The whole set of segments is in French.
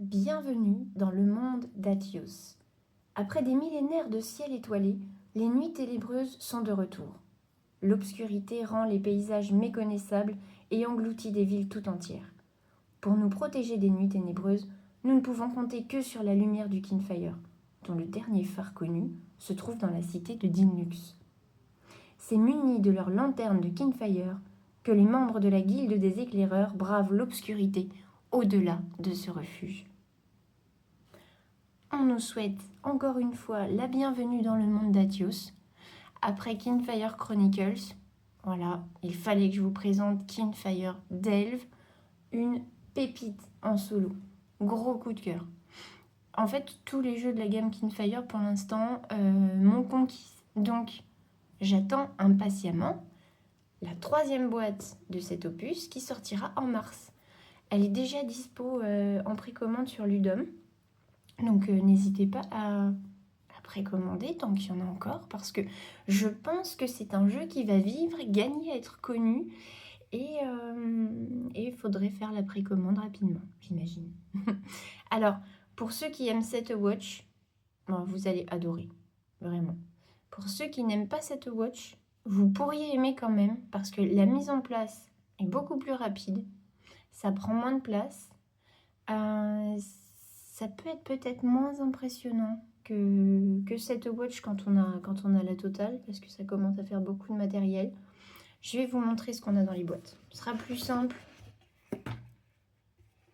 Bienvenue dans le monde d'Atios. Après des millénaires de ciel étoilé, les nuits ténébreuses sont de retour. L'obscurité rend les paysages méconnaissables et engloutit des villes tout entières. Pour nous protéger des nuits ténébreuses, nous ne pouvons compter que sur la lumière du Kinfire, dont le dernier phare connu se trouve dans la cité de Dinlux. C'est munis de leur lanterne de Kinfire que les membres de la guilde des éclaireurs bravent l'obscurité au-delà de ce refuge. On nous souhaite encore une fois la bienvenue dans le monde d'Atios. Après Kinfire Chronicles, voilà, il fallait que je vous présente Kinfire Delve, une pépite en solo. Gros coup de cœur. En fait, tous les jeux de la gamme Kinfire pour l'instant m'ont conquise. Donc, j'attends impatiemment la 3e boîte de cet opus qui sortira en mars. Elle est déjà dispo en précommande sur Ludum. Donc n'hésitez pas à précommander tant qu'il y en a encore, parce que je pense que c'est un jeu qui va vivre, gagner à être connu, et il faudrait faire la précommande rapidement, j'imagine. Alors, pour ceux qui aiment Set a Watch, vous allez adorer, vraiment. Pour ceux qui n'aiment pas Set a Watch, vous pourriez aimer quand même, parce que la mise en place est beaucoup plus rapide, ça prend moins de place, ça peut être peut-être moins impressionnant que Set a Watch quand on a la totale, parce que ça commence à faire beaucoup de matériel. Je vais vous montrer ce qu'on a dans les boîtes. Ce sera plus simple.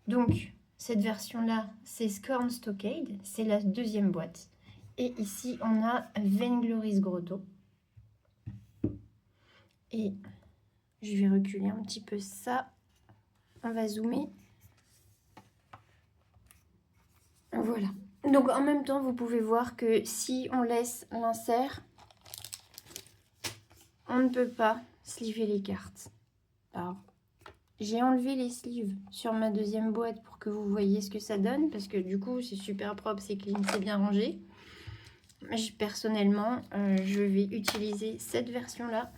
Donc, cette version-là, c'est Scorn Stockade, c'est la 2e boîte. Et ici, on a Vainglory's Grotto. Et je vais reculer un petit peu ça. On va zoomer. Voilà. Donc en même temps, vous pouvez voir que si on laisse l'insert, on ne peut pas sliver les cartes. Alors, j'ai enlevé les sleeves sur ma 2e boîte pour que vous voyez ce que ça donne, parce que du coup, c'est super propre, c'est clean, c'est bien rangé. Personnellement, je vais utiliser cette version-là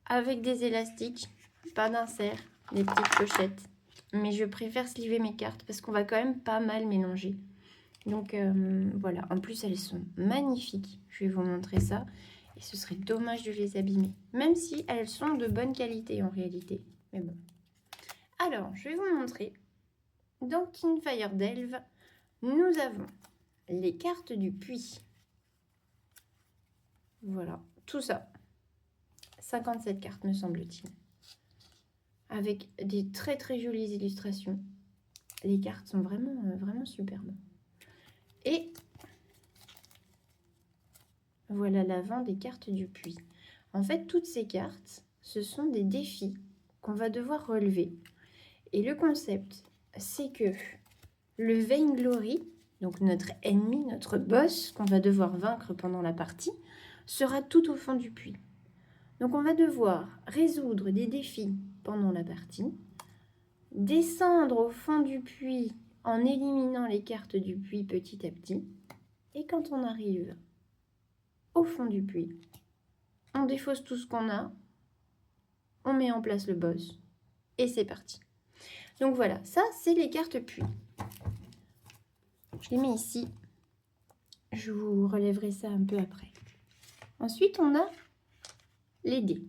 avec des élastiques, pas d'insert, des petites pochettes. Mais je préfère sliver mes cartes parce qu'on va quand même pas mal mélanger. Donc voilà, en plus elles sont magnifiques, je vais vous montrer ça. Et ce serait dommage de les abîmer, même si elles sont de bonne qualité en réalité. Mais bon. Alors, je vais vous montrer. Dans Kinfire Delve, nous avons les cartes du puits. Voilà, tout ça. 57 cartes me semble-t-il. Avec des très très jolies illustrations. Les cartes sont vraiment superbes. Et voilà l'avant des cartes du puits. En fait, toutes ces cartes, ce sont des défis qu'on va devoir relever. Et le concept, c'est que le Vainglory, donc notre ennemi, notre boss qu'on va devoir vaincre pendant la partie, sera tout au fond du puits. Donc on va devoir résoudre des défis pendant la partie, descendre au fond du puits en éliminant les cartes du puits petit à petit. Et quand on arrive au fond du puits, on défausse tout ce qu'on a, on met en place le boss et c'est parti. Donc voilà, ça c'est les cartes puits. Je les mets ici. Je vous relèverai ça un peu après. Ensuite, on a les dés.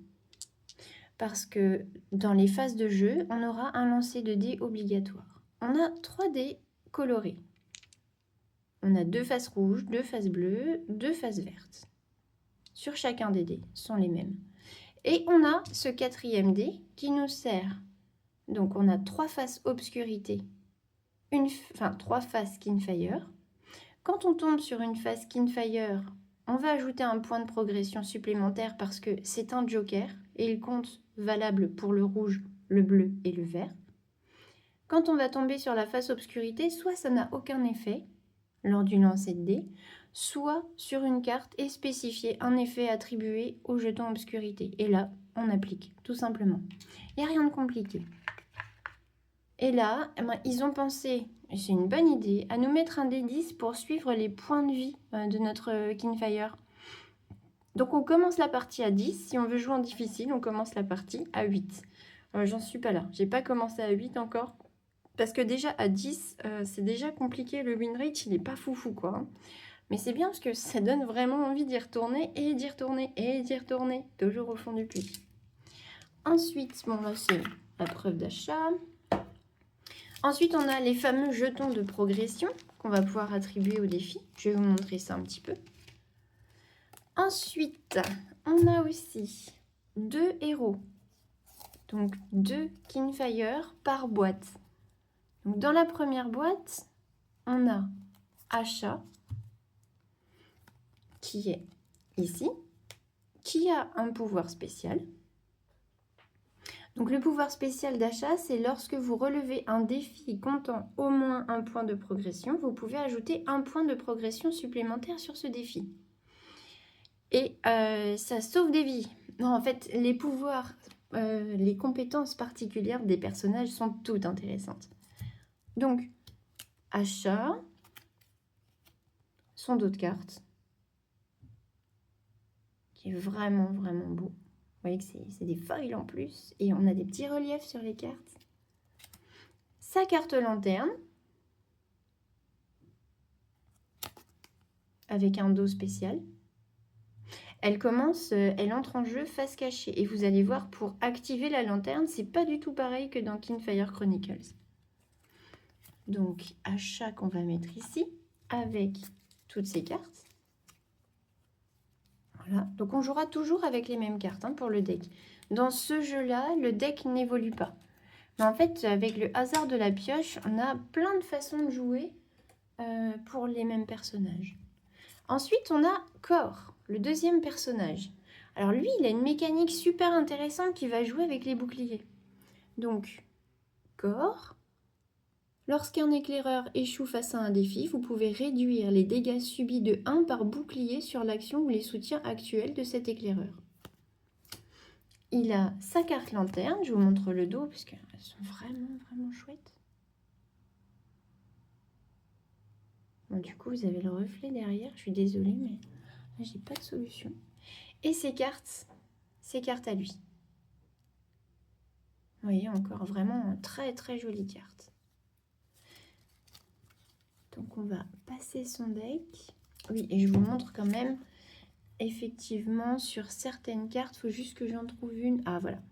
Parce que dans les phases de jeu, on aura un lancer de dés obligatoire. On a 3 dés colorés. On a 2 faces rouges, 2 faces bleues, 2 faces vertes. Sur chacun des dés, sont les mêmes. Et on a ce 4e dé qui nous sert. Donc on a 3 faces obscurité, 3 faces Kinfire. Quand on tombe sur une phase Kinfire, on va ajouter un point de progression supplémentaire parce que c'est un joker et il compte valable pour le rouge, le bleu et le vert. Quand on va tomber sur la face obscurité, soit ça n'a aucun effet lors du lancer de dés, soit sur une carte est spécifié un effet attribué au jeton obscurité. Et là, on applique, tout simplement. Il n'y a rien de compliqué. Et là, ils ont pensé, et c'est une bonne idée, à nous mettre un D10 pour suivre les points de vie de notre Kinfire. Donc on commence la partie à 10. Si on veut jouer en difficile, on commence la partie à 8. J'en suis pas là. J'ai pas commencé à 8 encore. Parce que déjà à 10, c'est déjà compliqué. Le win rate, il n'est pas foufou, quoi. Hein. Mais c'est bien parce que ça donne vraiment envie d'y retourner et d'y retourner et d'y retourner. Toujours au fond du puits. Ensuite, bon là c'est la preuve d'achat. Ensuite, on a les fameux jetons de progression qu'on va pouvoir attribuer au défi. Je vais vous montrer ça un petit peu. Ensuite, on a aussi 2 héros. Donc 2 Kinfire par boîte. Donc, dans la première boîte, on a Achat, qui est ici, qui a un pouvoir spécial. Donc le pouvoir spécial d'achat, c'est lorsque vous relevez un défi comptant au moins un point de progression, vous pouvez ajouter un point de progression supplémentaire sur ce défi. Et ça sauve des vies. Non, en fait, les pouvoirs, les compétences particulières des personnages sont toutes intéressantes. Donc, achat, son dos de cartes, qui est vraiment, vraiment beau. Vous voyez que c'est des feuilles en plus, et on a des petits reliefs sur les cartes. Sa carte lanterne, avec un dos spécial. Elle entre en jeu face cachée. Et vous allez voir, pour activer la lanterne, c'est pas du tout pareil que dans Kinfire Chronicles. Donc, achat qu'on va mettre ici, avec toutes ces cartes. Voilà. Donc, on jouera toujours avec les mêmes cartes hein, pour le deck. Dans ce jeu-là, le deck n'évolue pas. Mais en fait, avec le hasard de la pioche, on a plein de façons de jouer pour les mêmes personnages. Ensuite, on a Cor, le deuxième personnage. Alors lui, il a une mécanique super intéressante qui va jouer avec les boucliers. Donc, Cor, lorsqu'un éclaireur échoue face à un défi, vous pouvez réduire les dégâts subis de 1 par bouclier sur l'action ou les soutiens actuels de cet éclaireur. Il a sa carte lanterne, je vous montre le dos parce qu'elles sont vraiment, vraiment chouettes. Bon, du coup, vous avez le reflet derrière, je suis désolée, mais là, j'ai pas de solution. Et ces cartes à lui. Vous voyez, encore vraiment très, très jolie carte. Donc, on va passer son deck. Oui, et je vous montre quand même, effectivement, sur certaines cartes, il faut juste que j'en trouve une. Ah, voilà.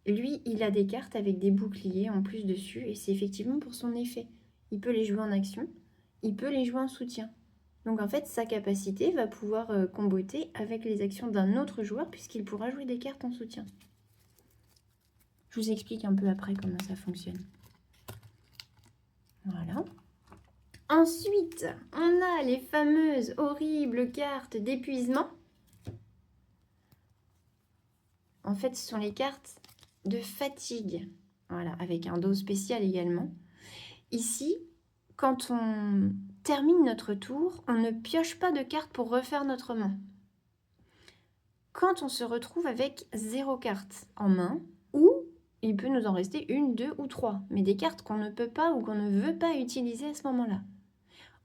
Lui, il a des cartes avec des boucliers en plus dessus, et c'est effectivement pour son effet. Il peut les jouer en action, il peut les jouer en soutien. Donc, en fait, sa capacité va pouvoir comboter avec les actions d'un autre joueur, puisqu'il pourra jouer des cartes en soutien. Je vous explique un peu après comment ça fonctionne. Voilà. Ensuite, on a les fameuses horribles cartes d'épuisement. En fait, ce sont les cartes de fatigue. Voilà, avec un dos spécial également. Ici, quand on termine notre tour, on ne pioche pas de cartes pour refaire notre main. Quand on se retrouve avec 0 carte en main, ou il peut nous en rester 1, 2 ou 3, mais des cartes qu'on ne peut pas ou qu'on ne veut pas utiliser à ce moment-là.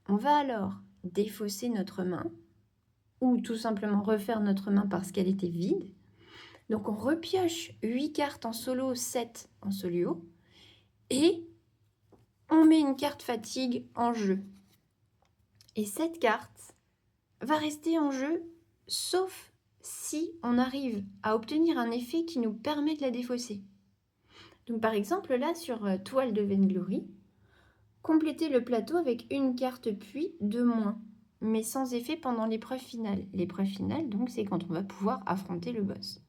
On va alors défausser notre main, ou tout simplement refaire notre main parce qu'elle était vide. Donc on repioche 8 cartes en solo, 7 en solo, et on met une carte fatigue en jeu. Et cette carte va rester en jeu, sauf si on arrive à obtenir un effet qui nous permet de la défausser. Donc par exemple là sur Toile de Vainglory, complétez le plateau avec une carte puis de moins, mais sans effet pendant l'épreuve finale. L'épreuve finale, donc, c'est quand on va pouvoir affronter le boss.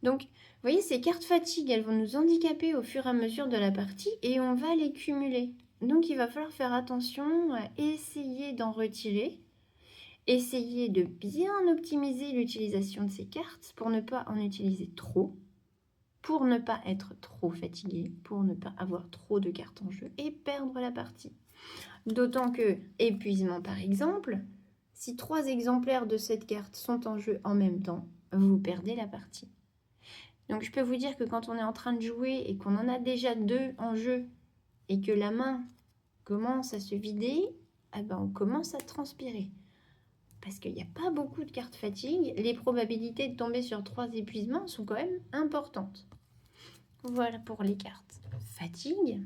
Donc, vous voyez, ces cartes fatigue, elles vont nous handicaper au fur et à mesure de la partie et on va les cumuler. Donc, il va falloir faire attention à essayer d'en retirer, essayer de bien optimiser l'utilisation de ces cartes pour ne pas en utiliser trop, pour ne pas être trop fatigué, pour ne pas avoir trop de cartes en jeu et perdre la partie. D'autant que, épuisement par exemple, si 3 exemplaires de cette carte sont en jeu en même temps, vous perdez la partie. Donc je peux vous dire que quand on est en train de jouer et qu'on en a déjà 2 en jeu et que la main commence à se vider, eh ben on commence à transpirer. Parce qu'il n'y a pas beaucoup de cartes fatigue, les probabilités de tomber sur 3 épuisements sont quand même importantes. Voilà pour les cartes fatigue.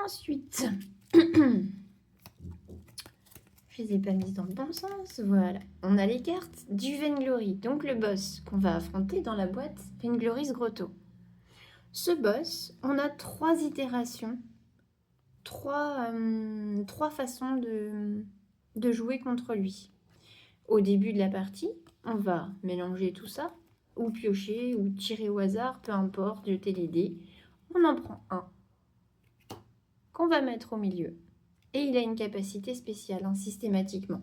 Ensuite, je les ai pas mises dans le bon sens. Voilà, on a les cartes du Vainglory, donc le boss qu'on va affronter dans la boîte Vainglory's Grotto. Ce boss, on a 3 itérations, 3 façons de jouer contre lui. Au début de la partie, on va mélanger tout ça, ou piocher, ou tirer au hasard, peu importe, jeter les dés. On en prend un qu'on va mettre au milieu. Et il a une capacité spéciale, systématiquement.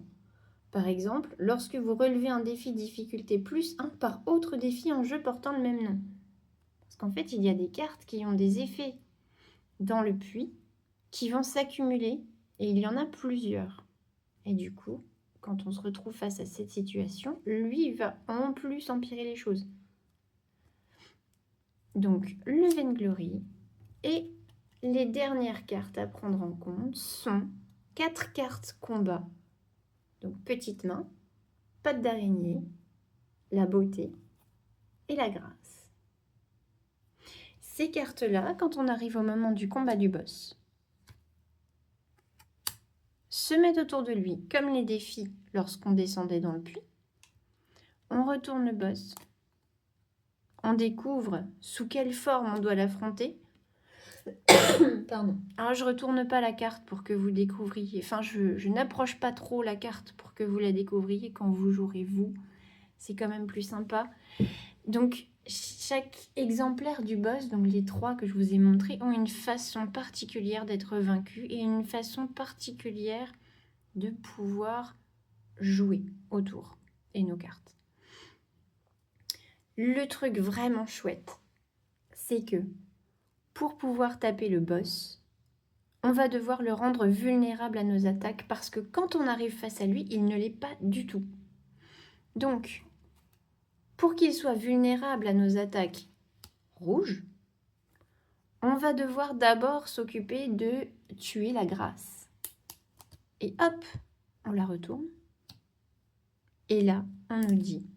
Par exemple, lorsque vous relevez un défi difficulté +1 par autre défi en jeu portant le même nom. Parce qu'en fait, il y a des cartes qui ont des effets dans le puits qui vont s'accumuler et il y en a plusieurs. Et du coup, quand on se retrouve face à cette situation, lui, il va en plus empirer les choses. Donc, le Vainglory. Et les dernières cartes à prendre en compte sont 4 cartes combat. Donc, petite main, patte d'araignée, la beauté et la grâce. Ces cartes-là, quand on arrive au moment du combat du boss, se mettent autour de lui, comme les défis lorsqu'on descendait dans le puits. On retourne le boss. On découvre sous quelle forme on doit l'affronter. Pardon. Alors, je ne retourne pas la carte pour que vous découvriez. Enfin, je n'approche pas trop la carte pour que vous la découvriez quand vous jouerez vous. C'est quand même plus sympa. Donc, chaque exemplaire du boss, donc les 3 que je vous ai montrés, ont une façon particulière d'être vaincus et une façon particulière de pouvoir jouer autour et nos cartes. Le truc vraiment chouette, c'est que pour pouvoir taper le boss, on va devoir le rendre vulnérable à nos attaques parce que quand on arrive face à lui, il ne l'est pas du tout. Donc, pour qu'il soit vulnérable à nos attaques rouges, on va devoir d'abord s'occuper de tuer la grâce. Et hop, on la retourne. Et là, on nous dit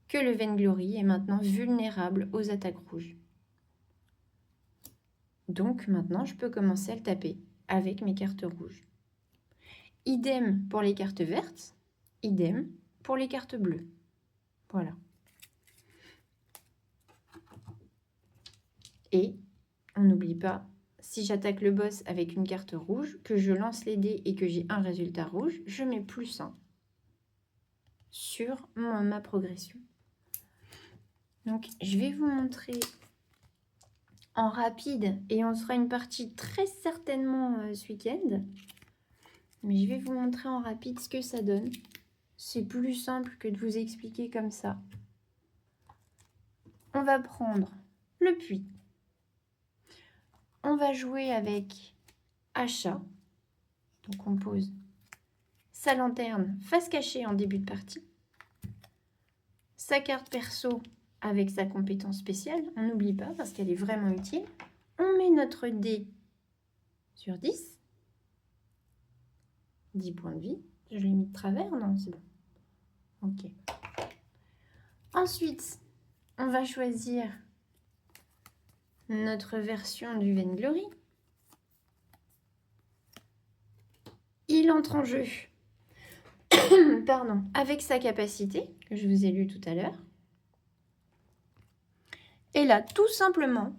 que le Vainglory est maintenant vulnérable aux attaques rouges. Donc maintenant, je peux commencer à le taper avec mes cartes rouges. Idem pour les cartes vertes, idem pour les cartes bleues. Voilà. Et on n'oublie pas, si j'attaque le boss avec une carte rouge, que je lance les dés et que j'ai un résultat rouge, je mets +1 sur ma progression. Donc, je vais vous montrer en rapide et on fera une partie très certainement ce week-end. Mais je vais vous montrer en rapide ce que ça donne. C'est plus simple que de vous expliquer comme ça. On va prendre le puits. On va jouer avec achat. Donc on pose sa lanterne face cachée en début de partie. Sa carte perso avec sa compétence spéciale. On n'oublie pas parce qu'elle est vraiment utile. On met notre dé sur 10. 10 points de vie. Je l'ai mis de travers? Non, c'est bon. Ok. Ensuite, on va choisir notre version du Vainglory. Il entre en jeu pardon, avec sa capacité, que je vous ai lu tout à l'heure. Et là, tout simplement,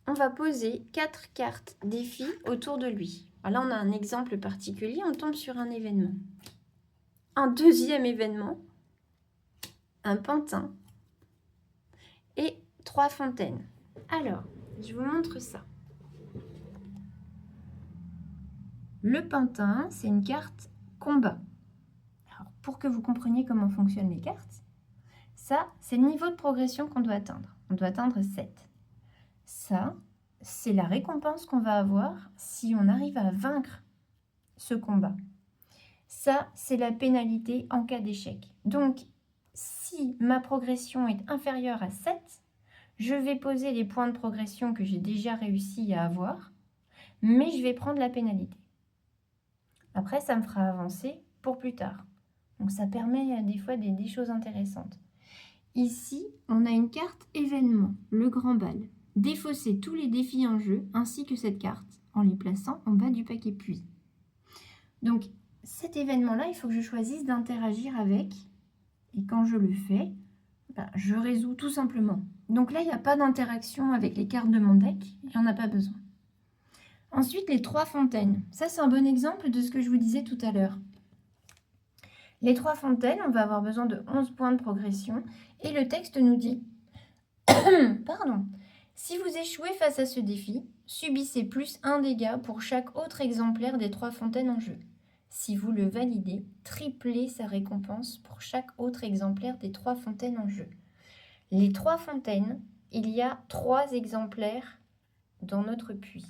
on va poser 4 cartes défi autour de lui. Alors là, on a un exemple particulier, on tombe sur un événement. Un deuxième événement, un pantin et 3 fontaines. Alors, je vous montre ça. Le pantin, c'est une carte combat. Alors, pour que vous compreniez comment fonctionnent les cartes, ça, c'est le niveau de progression qu'on doit atteindre. On doit atteindre 7. Ça, c'est la récompense qu'on va avoir si on arrive à vaincre ce combat. Ça, c'est la pénalité en cas d'échec. Donc, si ma progression est inférieure à 7, je vais poser les points de progression que j'ai déjà réussi à avoir, mais je vais prendre la pénalité. Après, ça me fera avancer pour plus tard. Donc, ça permet des fois des choses intéressantes. Ici, on a une carte événement, le grand bal. Défausser tous les défis en jeu, ainsi que cette carte, en les plaçant en bas du paquet puis. Donc, cet événement-là, il faut que je choisisse d'interagir avec. Et quand je le fais, je résous tout simplement. Donc là, il n'y a pas d'interaction avec les cartes de mon deck. Il n'y en a pas besoin. Ensuite, les 3 fontaines. Ça, c'est un bon exemple de ce que je vous disais tout à l'heure. Les 3 fontaines, on va avoir besoin de 11 points de progression. Et le texte nous dit, pardon, si vous échouez face à ce défi, subissez plus 1 dégât pour chaque autre exemplaire des 3 fontaines en jeu. Si vous le validez, triplez sa récompense pour chaque autre exemplaire des 3 fontaines en jeu. Les 3 fontaines, il y a 3 exemplaires dans notre puits.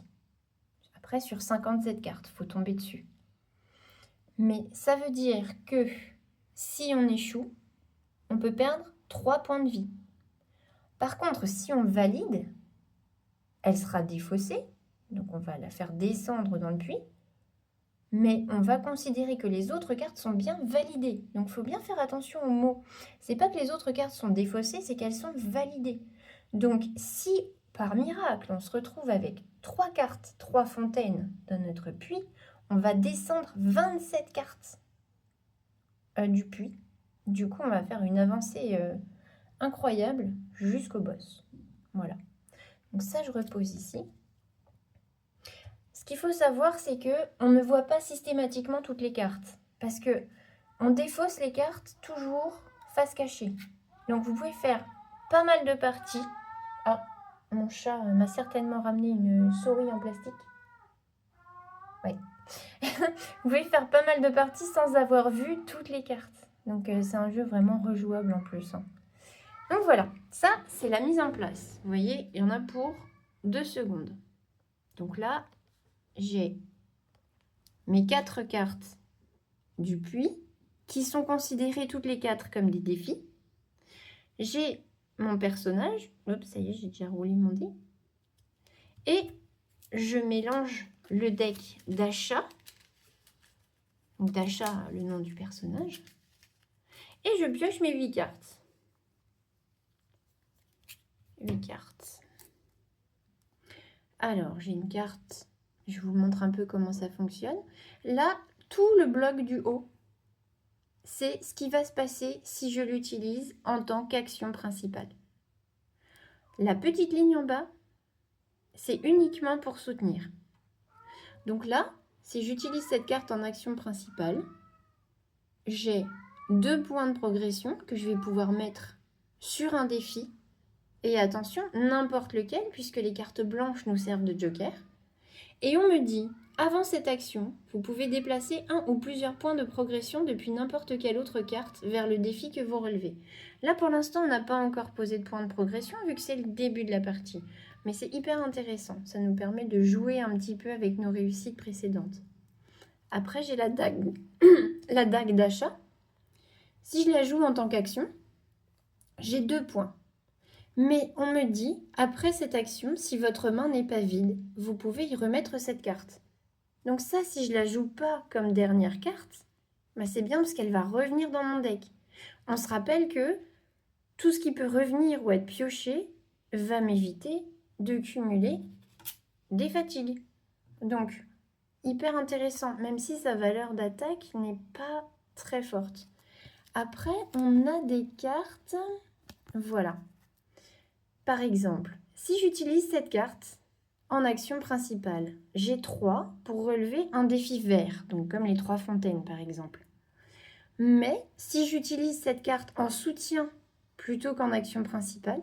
Après, sur 57 cartes, il faut tomber dessus. Mais ça veut dire que si on échoue, on peut perdre 3 points de vie. Par contre, si on valide, elle sera défaussée, donc on va la faire descendre dans le puits, mais on va considérer que les autres cartes sont bien validées. Donc il faut bien faire attention aux mots. C'est pas que les autres cartes sont défaussées, c'est qu'elles sont validées. Donc si par miracle on se retrouve avec 3 cartes, 3 fontaines dans notre puits, on va descendre 27 cartes du puits. Du coup, on va faire une avancée incroyable jusqu'au boss. Voilà. Donc ça, je repose ici. Ce qu'il faut savoir, c'est qu'on ne voit pas systématiquement toutes les cartes. Parce que on défausse les cartes toujours face cachée. Donc vous pouvez faire pas mal de parties. Ah, mon chat m'a certainement ramené une souris en plastique. Oui. Vous pouvez faire pas mal de parties sans avoir vu toutes les cartes. Donc c'est un jeu vraiment rejouable en plus. Donc voilà, ça c'est la mise en place. Vous voyez, il y en a pour 2 secondes. Donc là, j'ai mes 4 cartes du puits qui sont considérées toutes les 4 comme des défis. J'ai mon personnage. Oups, ça y est, j'ai déjà roulé mon dé. Et je mélange le deck d'achat. Donc d'achat, le nom du personnage. Et je pioche mes 8 cartes. 8 cartes. Alors, j'ai une carte. Je vous montre un peu comment ça fonctionne. Là, tout le bloc du haut, c'est ce qui va se passer si je l'utilise en tant qu'action principale. La petite ligne en bas, c'est uniquement pour soutenir. Donc là, si j'utilise cette carte en action principale, j'ai 2 points de progression que je vais pouvoir mettre sur un défi. Et attention, n'importe lequel, puisque les cartes blanches nous servent de joker. Et on me dit, avant cette action, vous pouvez déplacer un ou plusieurs points de progression depuis n'importe quelle autre carte vers le défi que vous relevez. Là, pour l'instant, on n'a pas encore posé de points de progression, vu que c'est le début de la partie. Mais c'est hyper intéressant, ça nous permet de jouer un petit peu avec nos réussites précédentes. Après, j'ai la dague, la dague d'achat. Si je la joue en tant qu'action, j'ai 2 points. Mais on me dit, après cette action, si votre main n'est pas vide, vous pouvez y remettre cette carte. Donc ça, si je la joue pas comme dernière carte, c'est bien parce qu'elle va revenir dans mon deck. On se rappelle que tout ce qui peut revenir ou être pioché va m'éviter de cumuler des fatigues. Donc, hyper intéressant, même si sa valeur d'attaque n'est pas très forte. Après, on a des cartes, voilà. Par exemple, si j'utilise cette carte en action principale, j'ai 3 pour relever un défi vert, donc comme les 3 fontaines par exemple. Mais si j'utilise cette carte en soutien plutôt qu'en action principale,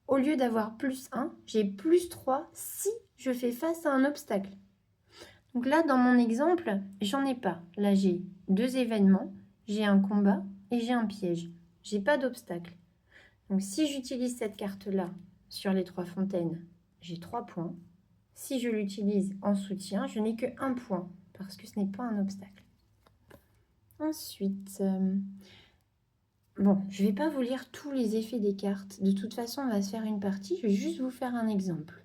au lieu d'avoir plus 1, j'ai plus 3 si je fais face à un obstacle. Donc là, dans mon exemple, j'en ai pas. Là, j'ai 2 événements, j'ai un combat et j'ai un piège. J'ai pas d'obstacle. Donc si j'utilise cette carte-là sur les 3 fontaines, j'ai 3 points. Si je l'utilise en soutien, je n'ai que 1 point parce que ce n'est pas un obstacle. Ensuite, bon, je ne vais pas vous lire tous les effets des cartes. De toute façon, on va se faire une partie. Je vais juste vous faire un exemple.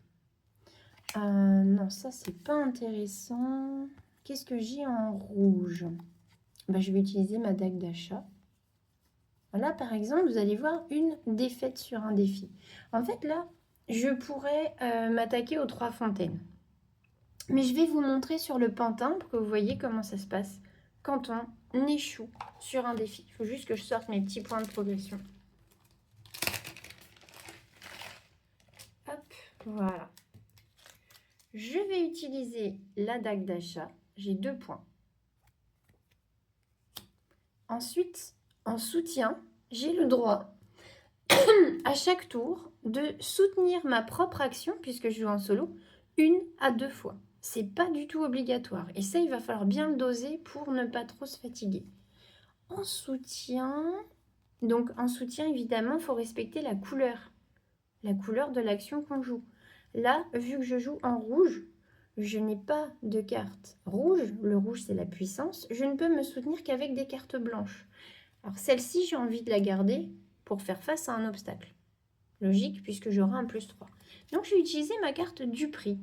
Non, ça, c'est pas intéressant. Qu'est-ce que j'ai en rouge? Je vais utiliser ma dague d'achat. Là, par exemple, vous allez voir une défaite sur un défi. En fait, là, je pourrais m'attaquer aux 3 fontaines. Mais je vais vous montrer sur le pantin pour que vous voyez comment ça se passe quand on échoue sur un défi. Il faut juste que je sorte mes petits points de progression. Hop, voilà. Je vais utiliser la dague d'achat. J'ai 2 points. Ensuite, en soutien, j'ai le droit à chaque tour de soutenir ma propre action, puisque je joue en solo, 1 à 2 fois. C'est pas du tout obligatoire. Et ça, il va falloir bien le doser pour ne pas trop se fatiguer. En soutien, évidemment, il faut respecter la couleur de l'action qu'on joue. Là, vu que je joue en rouge, je n'ai pas de carte rouge. Le rouge, c'est la puissance. Je ne peux me soutenir qu'avec des cartes blanches. Alors celle-ci, j'ai envie de la garder pour faire face à un obstacle. Logique, puisque j'aurai un +3. Donc, je vais utiliser ma carte du prix,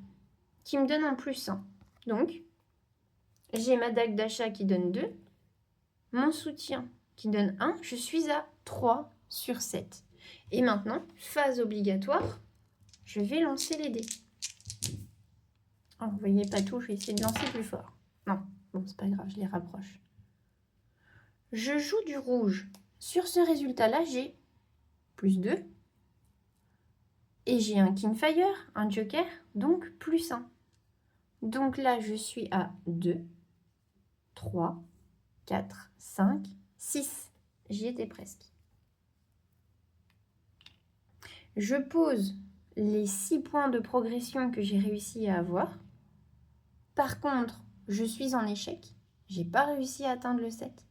qui me donne un +1. Donc, j'ai ma dague d'achat qui donne 2, mon soutien qui donne 1. Je suis à 3 sur 7. Et maintenant, phase obligatoire, je vais lancer les dés. Oh, vous voyez pas tout, je vais essayer de lancer plus fort. Non, bon, c'est pas grave, je les rapproche. Je joue du rouge. Sur ce résultat-là, j'ai +2. Et j'ai un King Fire, un Joker, donc +1. Donc là, je suis à 2, 3, 4, 5, 6. J'y étais presque. Je pose les 6 points de progression que j'ai réussi à avoir. Par contre, je suis en échec. J'ai pas réussi à atteindre le 7.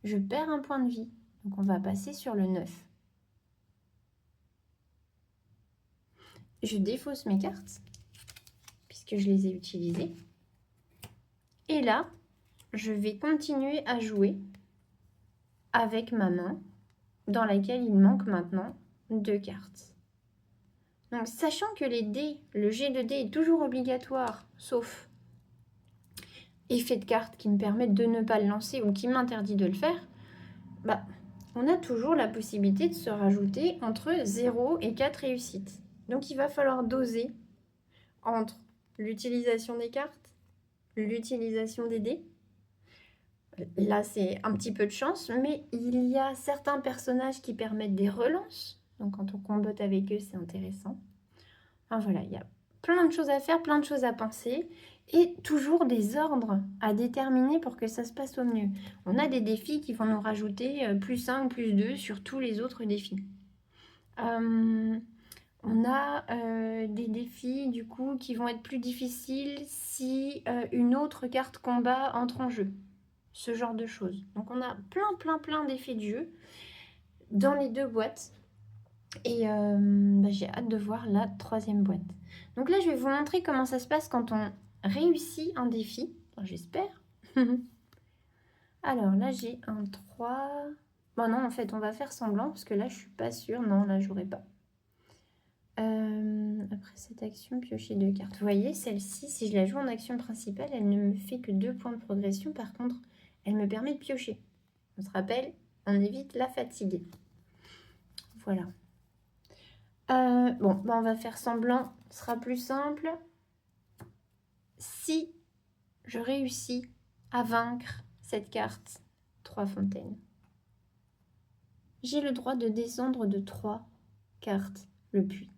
Je perds un point de vie. Donc on va passer sur le 9. Je défausse mes cartes, puisque je les ai utilisées. Et là, je vais continuer à jouer avec ma main, dans laquelle il manque maintenant 2 cartes. Donc, sachant que les dés, le jet de dés est toujours obligatoire, sauf effet de carte qui me permettent de ne pas le lancer ou qui m'interdit de le faire, on a toujours la possibilité de se rajouter entre 0 et 4 réussites. Donc, il va falloir doser entre l'utilisation des cartes, l'utilisation des dés. Là, c'est un petit peu de chance, mais il y a certains personnages qui permettent des relances. Donc, quand on combote avec eux, c'est intéressant. Enfin, voilà, il y a plein de choses à faire, plein de choses à penser. Et toujours des ordres à déterminer pour que ça se passe au mieux. On a des défis qui vont nous rajouter +1 ou +2 sur tous les autres défis. On a des défis du coup qui vont être plus difficiles si une autre carte combat entre en jeu. Ce genre de choses. Donc on a plein d'effets de jeu dans les 2 boîtes. Et j'ai hâte de voir la 3e boîte. Donc là, je vais vous montrer comment ça se passe quand on réussit un défi. Enfin, j'espère. Alors là, j'ai un 3. Bon non, en fait, on va faire semblant parce que là, je suis pas sûre. Non, là, j'aurai pas. Après cette action, piocher 2 cartes. Vous voyez, celle-ci, si je la joue en action principale, elle ne me fait que 2 points de progression. Par contre, elle me permet de piocher. On se rappelle, on évite la fatigue. Voilà. On va faire semblant, ce sera plus simple. Si je réussis à vaincre cette carte 3 fontaines, j'ai le droit de descendre de 3 cartes le puits.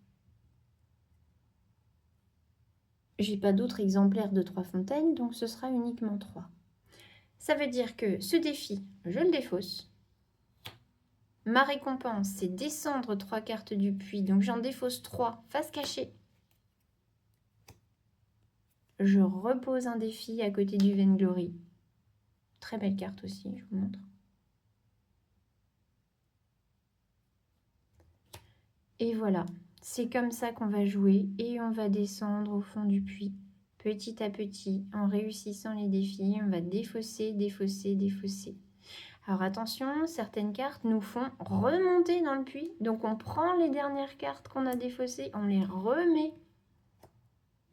J'ai pas d'autres exemplaires de 3 fontaines, donc ce sera uniquement 3. Ça veut dire que ce défi, je le défausse. Ma récompense, c'est descendre 3 cartes du puits, donc j'en défausse 3 face cachée. Je repose un défi à côté du Vainglory. Très belle carte aussi, je vous montre. Et voilà, c'est comme ça qu'on va jouer et on va descendre au fond du puits. Petit à petit, en réussissant les défis, on va défausser, défausser, défausser. Alors attention, certaines cartes nous font remonter dans le puits. Donc on prend les dernières cartes qu'on a défaussées, on les remet.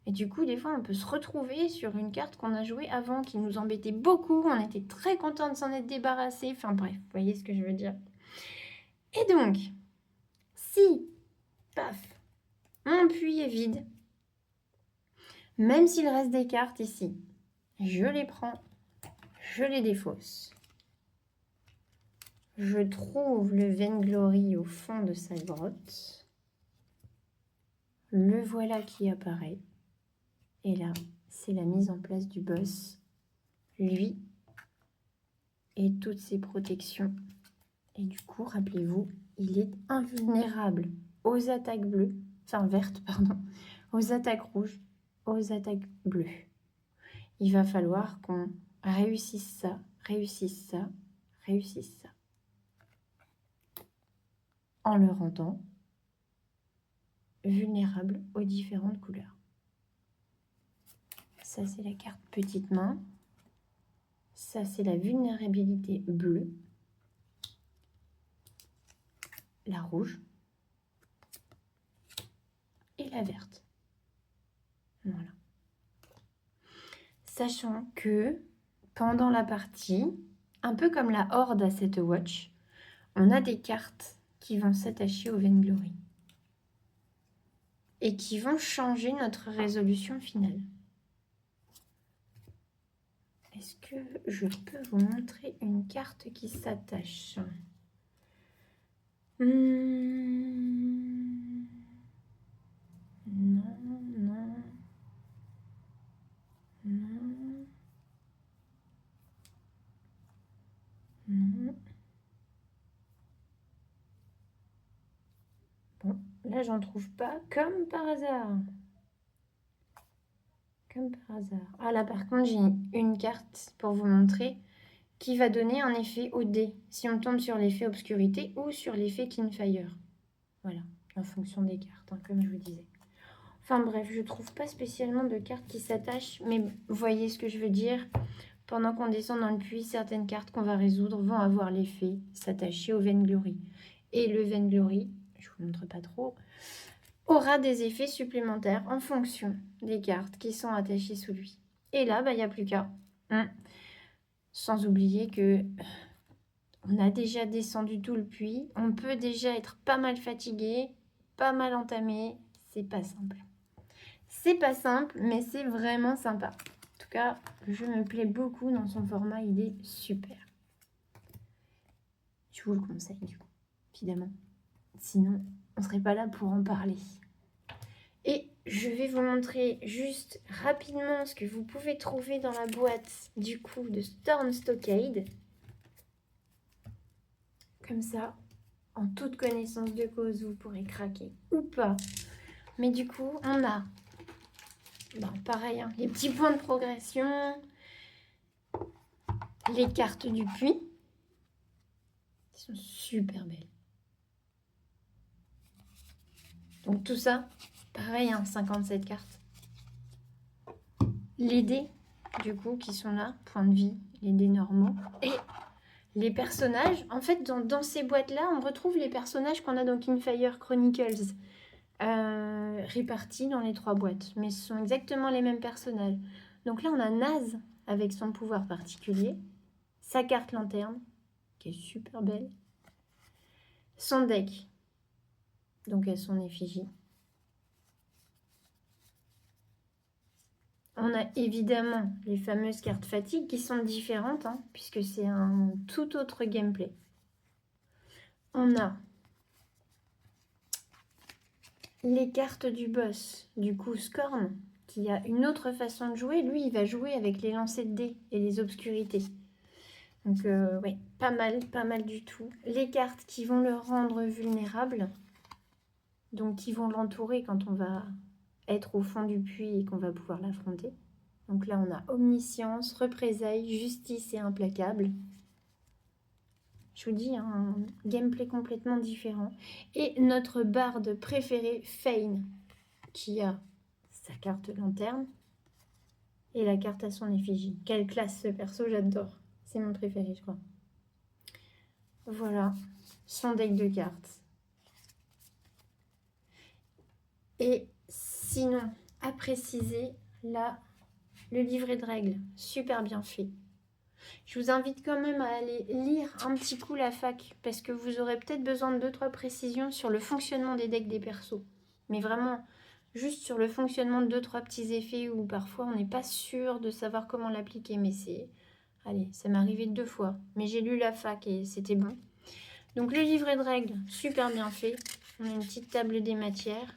Et du coup, des fois, on peut se retrouver sur une carte qu'on a jouée avant, qui nous embêtait beaucoup. On était très content de s'en être débarrassé. Enfin bref, vous voyez ce que je veux dire. Et donc, si, paf, mon puits est vide, Même s'il reste des cartes ici, je les prends, je les défausse. Je trouve le Vainglory au fond de sa grotte. Le voilà qui apparaît. Et là, c'est la mise en place du boss. Lui et toutes ses protections. Et du coup, rappelez-vous, il est invulnérable aux attaques bleues, enfin vertes, pardon, aux attaques rouges, aux attaques bleues. Il va falloir qu'on réussisse ça, réussisse ça, réussisse ça. En le rendant vulnérable aux différentes couleurs. Ça, c'est la carte petite main. Ça, c'est la vulnérabilité bleue. La rouge. Et la verte. Voilà. Sachant que pendant la partie, un peu comme la horde à cette watch, on a des cartes qui vont s'attacher au Vainglory et qui vont changer notre résolution finale. Est-ce que je peux vous montrer une carte qui s'attache? Non, non, non. Non. Bon, là, j'en trouve pas, comme par hasard. Comme par hasard. Ah là, par contre, j'ai une carte pour vous montrer qui va donner un effet au dé, si on tombe sur l'effet obscurité ou sur l'effet Kingfire. Voilà, en fonction des cartes, hein, comme je vous disais. Enfin bref, je trouve pas spécialement de cartes qui s'attachent, mais vous voyez ce que je veux dire. Pendant qu'on descend dans le puits, certaines cartes qu'on va résoudre vont avoir l'effet s'attacher au Vainglory. Et le Vainglory, je vous montre pas trop, aura des effets supplémentaires en fonction des cartes qui sont attachées sous lui. Et là, il n'y a plus qu'à. Sans oublier que on a déjà descendu tout le puits. On peut déjà être pas mal fatigué, pas mal entamé. C'est pas simple. C'est pas simple, mais c'est vraiment sympa. En tout cas, je me plais beaucoup dans son format. Il est super. Je vous le conseille, du coup, évidemment. Sinon, on ne serait pas là pour en parler. Et je vais vous montrer juste rapidement ce que vous pouvez trouver dans la boîte du coup de Storm Stockade. Comme ça, en toute connaissance de cause, vous pourrez craquer ou pas. Mais du coup, on a, pareil, hein, les petits points de progression, les cartes du puits, qui sont super belles. Donc tout ça, pareil, hein, 57 cartes. Les dés, du coup, qui sont là, points de vie, les dés normaux. Et les personnages, en fait, dans ces boîtes-là, on retrouve les personnages qu'on a dans Kingfire Chronicles, répartis dans les 3 boîtes. Mais ce sont exactement les mêmes personnages. Donc là, on a Naz, avec son pouvoir particulier, sa carte lanterne, qui est super belle, son deck, donc à son effigie. On a évidemment les fameuses cartes fatigue qui sont différentes, hein, puisque c'est un tout autre gameplay. On a les cartes du boss, du coup Scorn, qui a une autre façon de jouer. Lui, il va jouer avec les lancers de dés et les obscurités. Donc, oui, pas mal du tout. Les cartes qui vont le rendre vulnérable, donc qui vont l'entourer quand on va être au fond du puits et qu'on va pouvoir l'affronter. Donc là, on a omniscience, représailles, justice et implacable. Je vous dis, un gameplay complètement différent. Et notre barde préférée, Fane, qui a sa carte lanterne et la carte à son effigie. Quelle classe ce perso, j'adore. C'est mon préféré, je crois. Voilà, son deck de cartes. Et sinon, à préciser, là, le livret de règles, super bien fait. Je vous invite quand même à aller lire un petit coup la fac, parce que vous aurez peut-être besoin de 2-3 précisions sur le fonctionnement des decks des persos. Mais vraiment, juste sur le fonctionnement de 2-3 petits effets où parfois on n'est pas sûr de savoir comment l'appliquer. Mais c'est... Allez, ça m'est arrivé 2 fois. Mais j'ai lu la fac et c'était bon. Donc le livret de règles, super bien fait. On a une petite table des matières.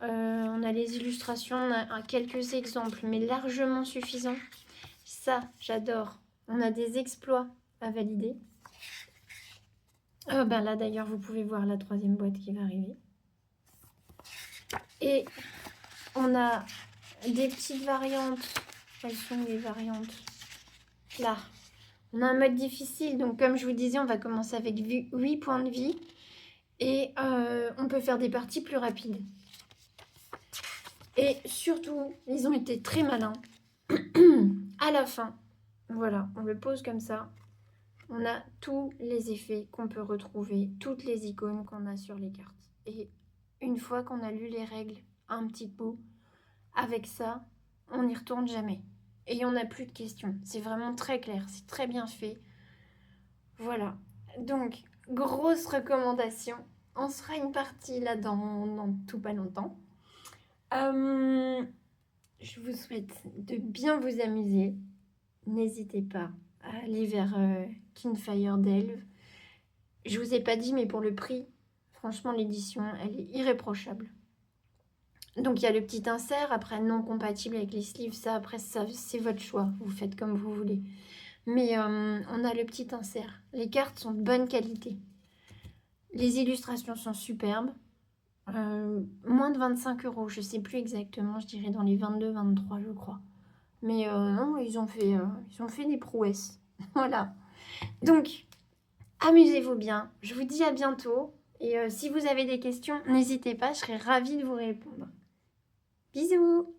On a les illustrations, on a quelques exemples, mais largement suffisants. Ça, j'adore. On a des exploits à valider. Ben là, d'ailleurs, vous pouvez voir la 3e boîte qui va arriver. Et on a des petites variantes. Quelles sont les variantes? Là. On a un mode difficile. Donc, comme je vous disais, on va commencer avec 8 points de vie. Et on peut faire des parties plus rapides. Et surtout, ils ont été très malins. À la fin, voilà, on le pose comme ça. On a tous les effets qu'on peut retrouver, toutes les icônes qu'on a sur les cartes. Et une fois qu'on a lu les règles un petit peu, avec ça, on n'y retourne jamais. Et on n'a plus de questions. C'est vraiment très clair, c'est très bien fait. Voilà. Donc, grosse recommandation. On se fera une partie là dans tout pas longtemps. Je vous souhaite de bien vous amuser. N'hésitez pas à aller vers Kinfire Delve. Je vous ai pas dit, mais pour le prix, franchement, l'édition, elle est irréprochable. Donc, il y a le petit insert, après non compatible avec les sleeves. Ça, après, ça, c'est votre choix. Vous faites comme vous voulez. Mais on a le petit insert. Les cartes sont de bonne qualité. Les illustrations sont superbes. Moins de 25 €, je sais plus exactement, je dirais dans les 22-23 je crois. Mais non, ils ont fait des prouesses. Voilà. Donc, amusez-vous bien. Je vous dis à bientôt. Et si vous avez des questions, n'hésitez pas, je serai ravie de vous répondre. Bisous!